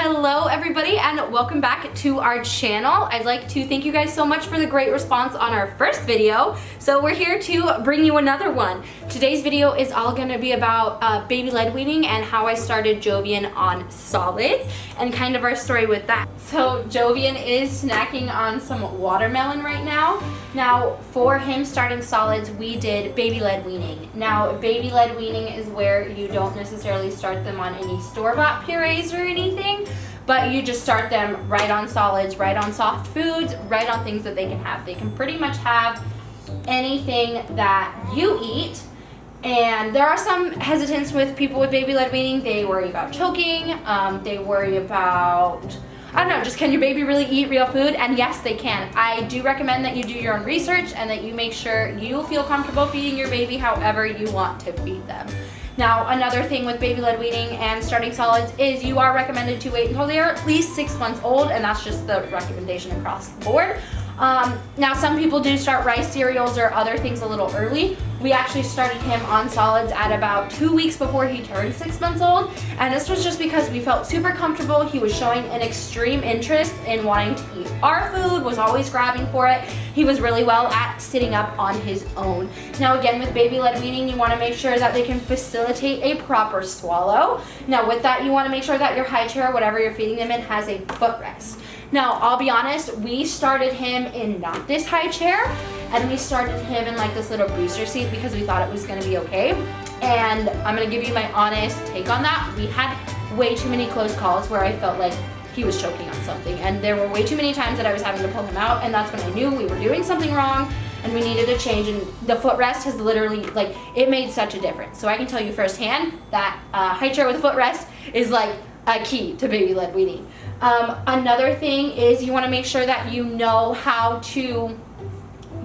Hello everybody and welcome back to our channel. I'd like to thank you guys so much for the great response on our first video. So we're here to bring you another one. Today's video is all going to be about baby led weaning and how I started Jovian on solids and kind of our story with that. So Jovian is snacking on some watermelon right now. Now for him starting solids we did baby led weaning. Now baby led weaning is where you don't necessarily start them on any store-bought purees or anything, but you just start them right on solids, right on soft foods, right on things that they can have. They can pretty much have anything that you eat. And there are some hesitance with people with baby led weaning. They worry about choking, they worry about, I don't know, just can your baby really eat real food? And yes, they can. I do recommend that you do your own research and that you make sure you feel comfortable feeding your baby however you want to feed them. Now, another thing with baby led weaning and starting solids is you are recommended to wait until they are at least 6 months old, and that's just the recommendation across the board. Now, some people do start rice cereals or other things a little early. We actually started him on solids at about 2 weeks before he turned 6 months old, and this was just because we felt super comfortable. He was showing an extreme interest in wanting to eat our food, was always grabbing for it. He was really well at sitting up on his own. Now again, with baby led weaning, you want to make sure that they can facilitate a proper swallow. Now with that, you want to make sure that your high chair, whatever you're feeding them in, has a footrest. Now, I'll be honest, we started him in not this high chair, and we started him in like this little booster seat because we thought it was gonna be okay. And I'm gonna give you my honest take on that. We had way too many close calls where I felt like he was choking on something, and there were way too many times that I was having to pull him out, and that's when I knew we were doing something wrong and we needed a change. And the footrest has literally, like, it made such a difference. So I can tell you firsthand that high chair with a footrest is like a key to baby led weaning. Another thing is you want to make sure that you know how to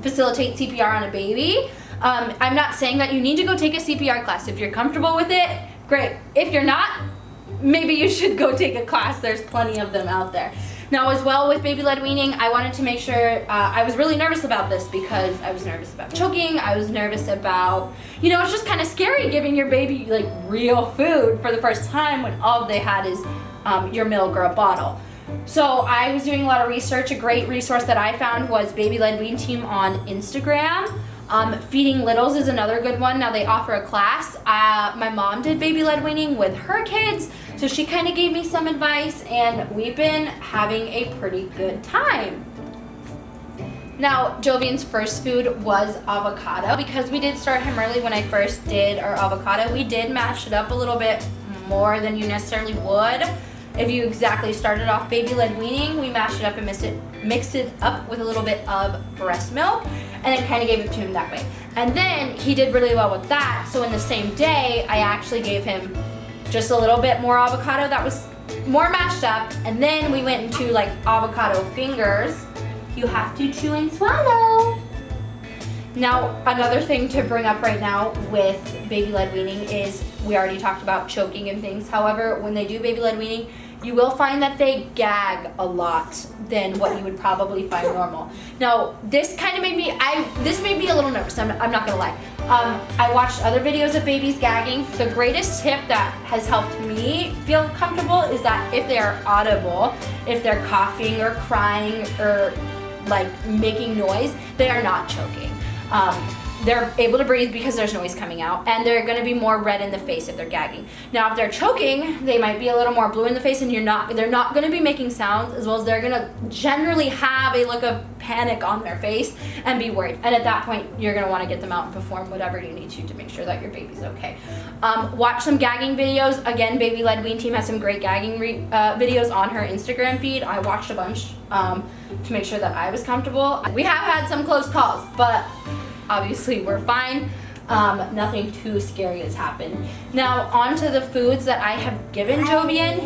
facilitate CPR on a baby. I'm not saying that you need to go take a CPR class. If you're comfortable with it, great. If you're not, maybe you should go take a class. There's plenty of them out there. Now as well with baby led weaning, I wanted to make sure, I was really nervous about this because I was nervous about choking. I was nervous about, you know, it's just kind of scary giving your baby like real food for the first time when all they had is your milk or a bottle. So I was doing a lot of research. A great resource that I found was Baby Led Wean Team on Instagram. Feeding Littles is another good one. Now they offer a class. My mom did baby led weaning with her kids, so she kind of gave me some advice, and we've been having a pretty good time. Now, Jovian's first food was avocado. Because we did start him early when I first did our avocado, we did mash it up a little bit more than you necessarily would if you exactly started off baby led weaning. We mashed it up and mixed it up with a little bit of breast milk, and then kind of gave it to him that way. And then he did really well with that, so in the same day I actually gave him just a little bit more avocado that was more mashed up, and then we went into like avocado fingers. You have to chew and swallow. Now, another thing to bring up right now with baby led weaning is we already talked about choking and things. However, when they do baby led weaning, you will find that they gag a lot than what you would probably find normal. Now, this kind of made me, this made me a little nervous, I'm not gonna lie. I watched other videos of babies gagging. The greatest tip that has helped me feel comfortable is that if they are audible, if they're coughing or crying or like making noise, they are not choking. They're able to breathe because there's noise coming out, and they're going to be more red in the face if they're gagging. Now, if they're choking, they might be a little more blue in the face, and they're not going to be making sounds, as well as they're going to generally have a look of panic on their face and be worried. And at that point, you're going to want to get them out and perform whatever you need to make sure that your baby's okay. Watch some gagging videos. Again, Baby Led Wean Team has some great gagging videos on her Instagram feed. I watched a bunch to make sure that I was comfortable. We have had some close calls, but obviously we're fine. Nothing too scary has happened. Now on to the foods that I have given Jovian.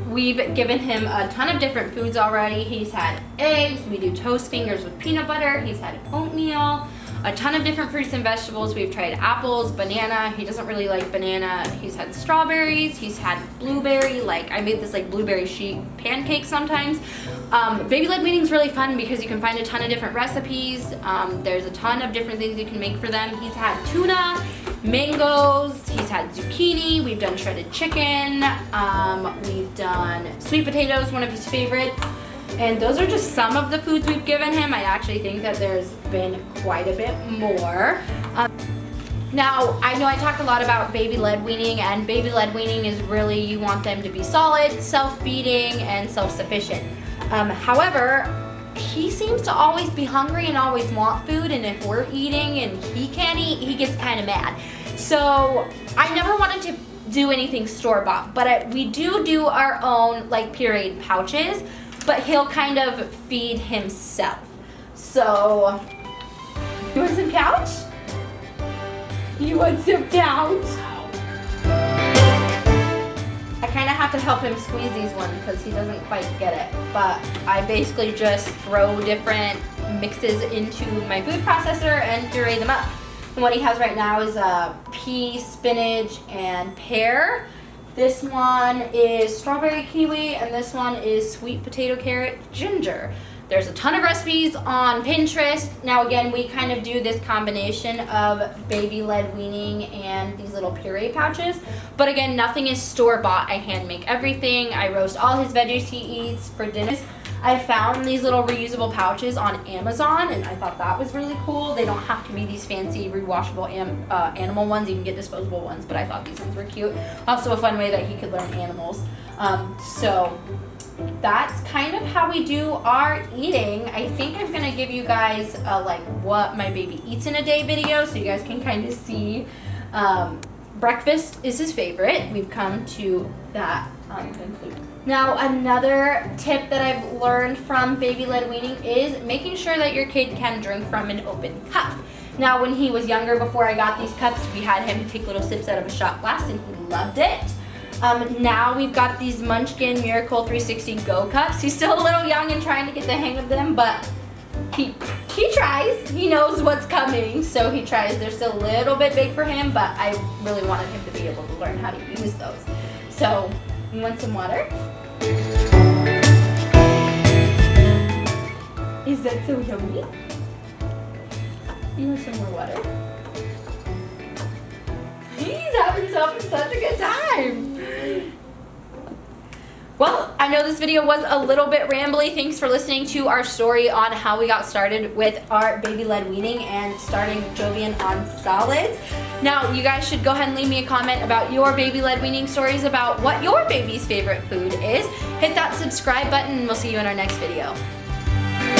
We've given him a ton of different foods already. He's had eggs, we do toast fingers with peanut butter, he's had oatmeal. a ton of different fruits and vegetables. We've tried apples, banana. He doesn't really like banana. He's had strawberries. He's had blueberry. Like, I made this like blueberry sheet pancake sometimes. Baby Led Weaning is really fun because you can find a ton of different recipes. There's a ton of different things you can make for them. He's had tuna, mangoes, he's had zucchini, we've done shredded chicken, we've done sweet potatoes, one of his favorites. And those are just some of the foods we've given him. I actually think that there's been quite a bit more. Now, I know I talked a lot about baby led weaning, and baby led weaning is really, you want them to be solid, self-feeding, and self-sufficient. However, he seems to always be hungry and always want food, and if we're eating and he can't eat, he gets kind of mad. So I never wanted to do anything store-bought, but we do our own like pureed pouches, but he'll kind of feed himself. So, you want some pouch? You want some pouch? I kind of have to help him squeeze these ones because he doesn't quite get it. But I basically just throw different mixes into my food processor and puree them up. And what he has right now is pea, spinach, and pear. This one is strawberry kiwi, and this one is sweet potato carrot ginger. There's a ton of recipes on Pinterest. Now again, we kind of do this combination of baby led weaning and these little puree pouches. But again, nothing is store-bought. I hand make everything. I roast all his veggies he eats for dinner. I found these little reusable pouches on Amazon, and I thought that was really cool. They don't have to be these fancy rewashable animal ones. You can get disposable ones, but I thought these ones were cute. Also a fun way that he could learn animals. So that's kind of how we do our eating. I think I'm gonna give you guys like what my baby eats in a day video so you guys can kind of see. Breakfast is his favorite. We've come to that conclusion. Now, another tip that I've learned from baby led weaning is making sure that your kid can drink from an open cup. Now, when he was younger, before I got these cups, we had him take little sips out of a shot glass and he loved it. Now we've got these Munchkin Miracle 360 Go cups. He's still a little young and trying to get the hang of them, but he tries. He knows what's coming, so he tries. They're still a little bit big for him, but I really wanted him to be able to learn how to use those. So, you want some water? Is that so yummy? You want some more water? He's having such a good time. Well, I know this video was a little bit rambly. Thanks for listening to our story on how we got started with our baby led weaning and starting Jovian on solids. Now, you guys should go ahead and leave me a comment about your baby led weaning stories, about what your baby's favorite food is. Hit that subscribe button and we'll see you in our next video.